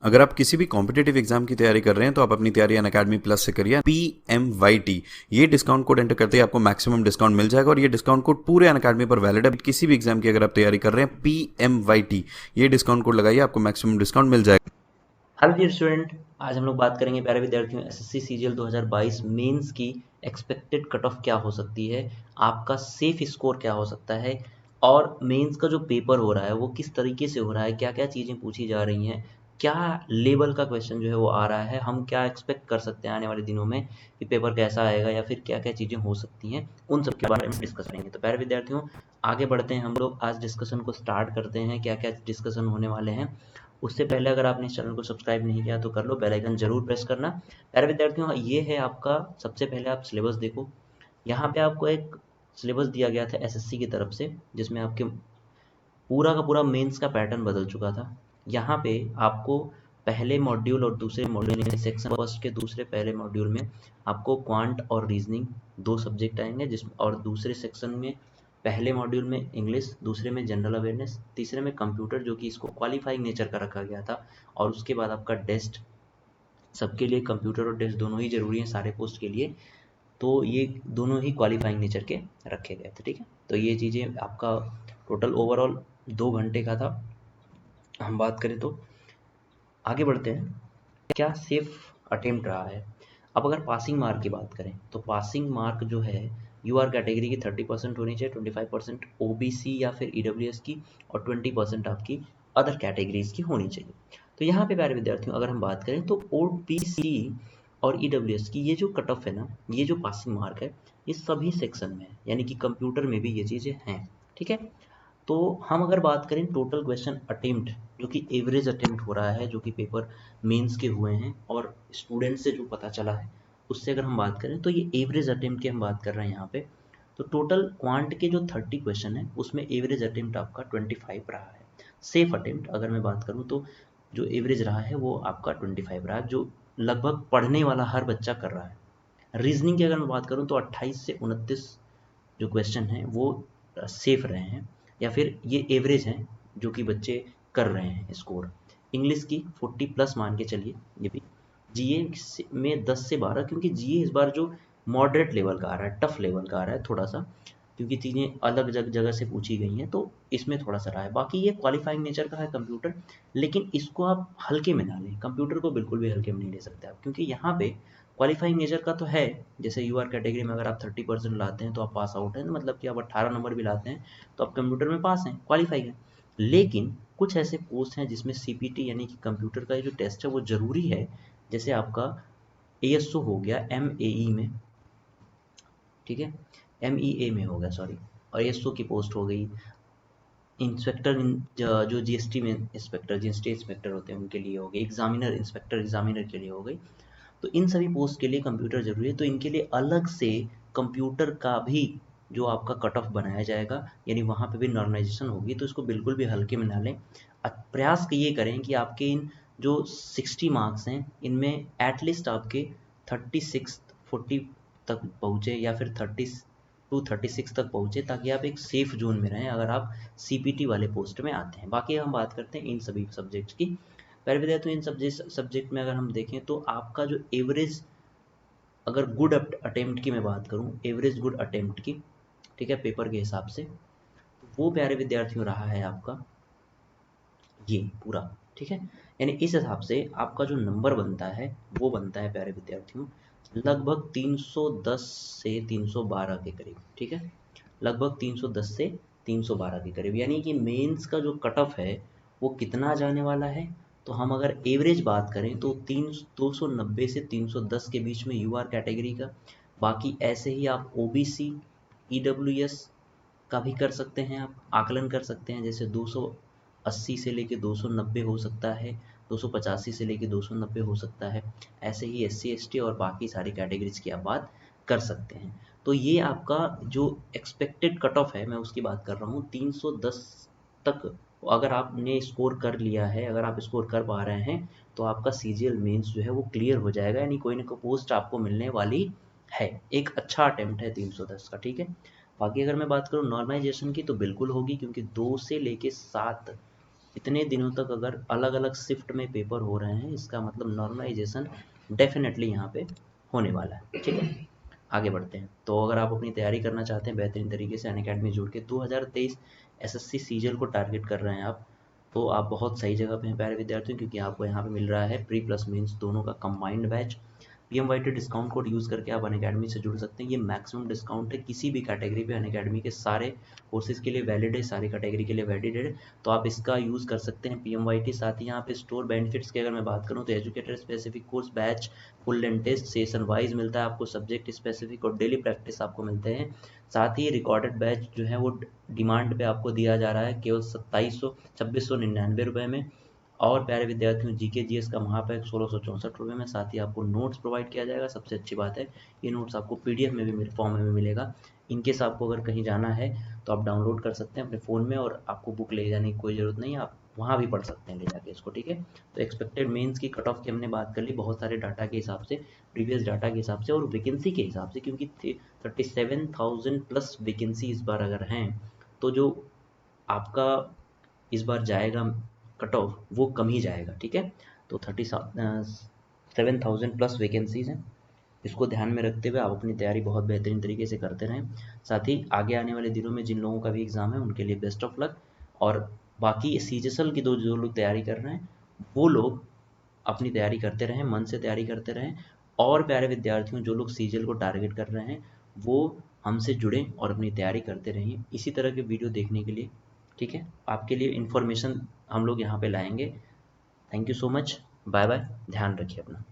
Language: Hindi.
अगर आप किसी भी कॉम्पिटेटिव एग्जाम की तैयारी कर रहे हैं तो आप अपनी तैयारी अनअकैडमी प्लस से करिए। PMYT ये डिस्काउंट कोड एंटर करते ही आपको मैक्सिमम डिस्काउंट मिल जाएगा और ये डिस्काउंट कोड पूरे अनअकैडमी पर वैलिड है। किसी भी एग्जाम की अगर आप तैयारी कर रहे हैं PMYT ये डिस्काउंट कोड लगाइए, आपको मैक्सिमम डिस्काउंट मिल जाएगा। हेलो डियर स्टूडेंट, आज हम लोग बात करेंगे प्यारे विद्यार्थियों एसएससी सीजीएल 2022 मेंस की एक्सपेक्टेड कट ऑफ क्या हो सकती है, आपका सेफ स्कोर क्या हो सकता है और मेंस का जो पेपर हो रहा है वो किस तरीके से हो रहा है, क्या क्या चीज़ें पूछी जा रही हैं, क्या लेवल का क्वेश्चन जो है वो आ रहा है, हम क्या एक्सपेक्ट कर सकते हैं आने वाले दिनों में कि पेपर कैसा आएगा या फिर क्या क्या चीज़ें हो सकती हैं, उन सब के बारे में डिस्कस करेंगे। तो प्यारे विद्यार्थियों आगे बढ़ते हैं, हम लोग आज डिस्कशन को स्टार्ट करते हैं। क्या क्या डिस्कशन होने वाले हैं उससे पहले अगर आपने इस चैनल को सब्सक्राइब नहीं किया तो कर लो, बेल आइकन जरूर प्रेस करना। प्यारे विद्यार्थियों ये है आपका, सबसे पहले आप सिलेबस देखो। यहाँ पे आपको एक सिलेबस दिया गया था एसएससी की तरफ से जिसमें आपके पूरा का पूरा मेंस का पैटर्न बदल चुका था। यहाँ पे आपको पहले मॉड्यूल और दूसरे मॉड्यूल यानी सेक्शन फर्स्ट के दूसरे पहले मॉड्यूल में आपको क्वांट और रीजनिंग दो सब्जेक्ट आएंगे, जिसमें और दूसरे सेक्शन में पहले मॉड्यूल में इंग्लिश, दूसरे में जनरल अवेयरनेस, तीसरे में कंप्यूटर जो कि इसको क्वालिफाइंग नेचर का रखा गया था, और उसके बाद आपका टेस्ट। सबके लिए कंप्यूटर और टेस्ट दोनों ही जरूरी हैं सारे पोस्ट के लिए, तो ये दोनों ही क्वालिफाइंग नेचर के रखे गए थे। ठीक है, तो ये चीज़ें आपका टोटल ओवरऑल 2 घंटे का था। हम बात करें तो आगे बढ़ते हैं, क्या सेफ अटेम्प्ट रहा है। अब अगर पासिंग मार्क की बात करें तो पासिंग मार्क जो है यूआर कैटेगरी की 30% होनी चाहिए, 25% ओबीसी या फिर ईडब्ल्यूएस की, और 20% आपकी अदर कैटेगरीज की होनी चाहिए। तो यहाँ पे प्यारे विद्यार्थियों अगर हम बात करें तो ओबीसी और ईडब्ल्यूएस की ये जो कट ऑफ है ना, ये जो पासिंग मार्क है, ये सभी सेक्शन में है, यानी कि कंप्यूटर में भी ये चीज़ें हैं। ठीक है, तो हम अगर बात करें टोटल क्वेश्चन अटेम्प्ट जो कि एवरेज अटेम्प्ट हो रहा है, जो कि पेपर मेंस के हुए हैं और स्टूडेंट से जो पता चला है उससे अगर हम बात करें तो ये एवरेज अटेम्प्ट की हम बात कर रहे हैं यहाँ पे। तो टोटल क्वांट के जो 30 क्वेश्चन है उसमें एवरेज अटेम्प्ट आपका 25 रहा है। सेफ अटेम्प्ट अगर मैं बात करूँ तो जो एवरेज रहा है वो आपका 25 रहा है, जो लगभग पढ़ने वाला हर बच्चा कर रहा है। रीजनिंग की अगर मैं बात करूँ तो 28 से 29 जो क्वेश्चन हैं वो सेफ रहे हैं या फिर ये एवरेज हैं जो कि बच्चे कर रहे हैं स्कोर। इंग्लिश की 40 प्लस मान के चलिए ये भी। जीए में 10 से 12, क्योंकि जीए इस बार जो मॉडरेट लेवल का आ रहा है, टफ लेवल का आ रहा है थोड़ा सा, क्योंकि चीज़ें अलग जगह से पूछी गई हैं तो इसमें थोड़ा सा रहा है। बाकी ये क्वालिफाइंग नेचर का है कंप्यूटर, लेकिन इसको आप हल्के में ना लें, कंप्यूटर को बिल्कुल भी हल्के में नहीं ले सकते आप, क्योंकि यहाँ पे क्वालिफाइंग नेचर का तो है। जैसे यूआर कैटेगरी में अगर आप 30% लाते हैं तो आप पास आउट हैं, तो मतलब कि आप 18 नंबर भी लाते हैं तो आप कंप्यूटर में पास हैं, क्वालिफाई हैं। लेकिन कुछ ऐसे पोस्ट हैं जिसमें सीपीटी यानी कि कंप्यूटर का जो टेस्ट है वो ज़रूरी है। जैसे आपका एएसओ हो गया एमएई में, ठीक है, एमईए में हो गया सॉरी, और एएसओ की पोस्ट हो गई। इंस्पेक्टर जो जीएसटी में इंस्पेक्टर, जीएसटी इंस्पेक्टर होते हैं उनके लिए हो गई, एग्जामिनर इंस्पेक्टर एग्जामिनर के लिए हो गई। तो इन सभी पोस्ट के लिए कंप्यूटर ज़रूरी है, तो इनके लिए अलग से कंप्यूटर का भी जो आपका कट ऑफ बनाया जाएगा, यानी वहाँ पे भी नॉर्मलाइजेशन होगी, तो इसको बिल्कुल भी हल्के में ना लें। प्रयास ये करें कि आपके इन जो 60 मार्क्स हैं इनमें एटलीस्ट आपके 36 40 तक पहुँचे या फिर 32 36 तक पहुँचे, ताकि आप एक सेफ जोन में रहें अगर आप सीपीटी वाले पोस्ट में आते हैं। बाकी हम बात करते हैं इन सभी सब्जेक्ट्स की। पहले विद्यार्थियों तो इन सब्जेक्ट में अगर हम देखें तो आपका जो एवरेज, अगर गुड अटेम्प्ट की मैं बात करूं, एवरेज गुड अटेम्प्ट की, ठीक है, पेपर के हिसाब से, तो वो प्यारे विद्यार्थियों रहा है आपका ये पूरा। ठीक है, यानी इस हिसाब से आपका जो नंबर बनता है वो बनता है प्यारे विद्यार्थियों लगभग 310 से 312 के करीब। ठीक है, लगभग 310 से 312 के करीब, यानी कि मेंस का जो कट ऑफ है वो कितना जाने वाला है। तो हम अगर एवरेज बात करें तो 290 से 310 के बीच में यूआर कैटेगरी का। बाकी ऐसे ही आप ओबीसी ईडब्ल्यूएस का भी कर सकते हैं, आप आकलन कर सकते हैं, जैसे 280 से लेके 290 हो सकता है, 285 से लेके 290 हो सकता है। ऐसे ही एससी एसटी और बाकी सारी कैटेगरीज की आप बात कर सकते हैं। तो ये आपका जो एक्सपेक्टेड कट ऑफ है मैं उसकी बात कर रहा हूँ 310 तक। अगर आपने स्कोर कर लिया है, अगर आप स्कोर कर पा रहे हैं तो आपका सीजीएल मेंस जो है वो क्लियर हो जाएगा, यानी कोई ना कोई पोस्ट आपको मिलने वाली है। एक अच्छा अटेम्प्ट है 310 का। ठीक है, बाकी अगर मैं बात करूँ नॉर्मलाइजेशन की तो बिल्कुल होगी, क्योंकि 2 से लेके 7 इतने दिनों तक अगर अलग अलग शिफ्ट में पेपर हो रहे हैं, इसका मतलब नॉर्मलाइजेशन डेफिनेटली यहाँ पे होने वाला है। ठीक है, आगे बढ़ते हैं। तो अगर आप अपनी तैयारी करना चाहते हैं बेहतरीन तरीके से अनअकैडमी जुड़ के 2023 एसएससी सीजीएल को टारगेट कर रहे हैं आप, तो आप बहुत सही जगह पे हैं प्यारे विद्यार्थियों, क्योंकि आपको यहाँ पे मिल रहा है प्री प्लस मेंस दोनों का combined batch. PMYT discount code use करके आप अनअकैडमी से जुड़ सकते हैं। ये मैक्सिमम डिस्काउंट है किसी भी कैटेगरी पे, अनअकैडमी के सारे कोर्सेज के लिए वैलिड है, सारी कैटेगरी के लिए वैलिड है, तो आप इसका यूज़ कर सकते हैं PMYT। साथ ही यहाँ पे स्टोर बेनिफिट्स की अगर मैं बात करूँ तो educator specific course batch, full and test session wise मिलता है आपको, सब्जेक्ट स्पेसिफिक और डेली प्रैक्टिस आपको मिलते हैं। साथ ही रिकॉर्डेड बैच जो है वो डिमांड पे आपको दिया जा रहा है केवल 2699 रुपये में। और प्यारे विद्यार्थियों, जीके जीएस का महापैक 1664 रुपये में। साथ ही आपको नोट्स प्रोवाइड किया जाएगा। सबसे अच्छी बात है, ये नोट्स आपको पीडीएफ में भी फॉर्म में भी मिलेगा। इनकेस आपको अगर कहीं जाना है तो आप डाउनलोड कर सकते हैं अपने फ़ोन में, और आपको बुक ले जाने की कोई ज़रूरत नहीं है, आप वहाँ भी पढ़ सकते हैं ले जाके इसको। ठीक है, तो एक्सपेक्टेड मेंस की कट ऑफ की हमने बात कर ली बहुत सारे डाटा के हिसाब से, प्रीवियस डाटा के हिसाब से और वैकेंसी के हिसाब से, क्योंकि 37,000 प्लस वैकेंसी इस बार अगर हैं, तो जो आपका इस बार जाएगा कट ऑफ वो कम ही जाएगा। ठीक है, तो 37,000 प्लस वैकेंसीज हैं, इसको ध्यान में रखते हुए आप अपनी तैयारी बहुत बेहतरीन तरीके से करते रहें। साथ ही आगे आने वाले दिनों में जिन लोगों का भी एग्ज़ाम है उनके लिए बेस्ट ऑफ लक। और बाकी सीजीएल की जो लोग तैयारी कर रहे हैं वो लोग अपनी तैयारी करते रहें, मन से तैयारी करते रहें। और प्यारे विद्यार्थियों, जो लोग सीजीएल को टारगेट कर रहे हैं वो हमसे जुड़ें और अपनी तैयारी करते रहें इसी तरह के वीडियो देखने के लिए। ठीक है, आपके लिए इन्फॉर्मेशन हम लोग यहाँ पे लाएंगे। Thank you so much, bye bye, ध्यान रखिए अपना।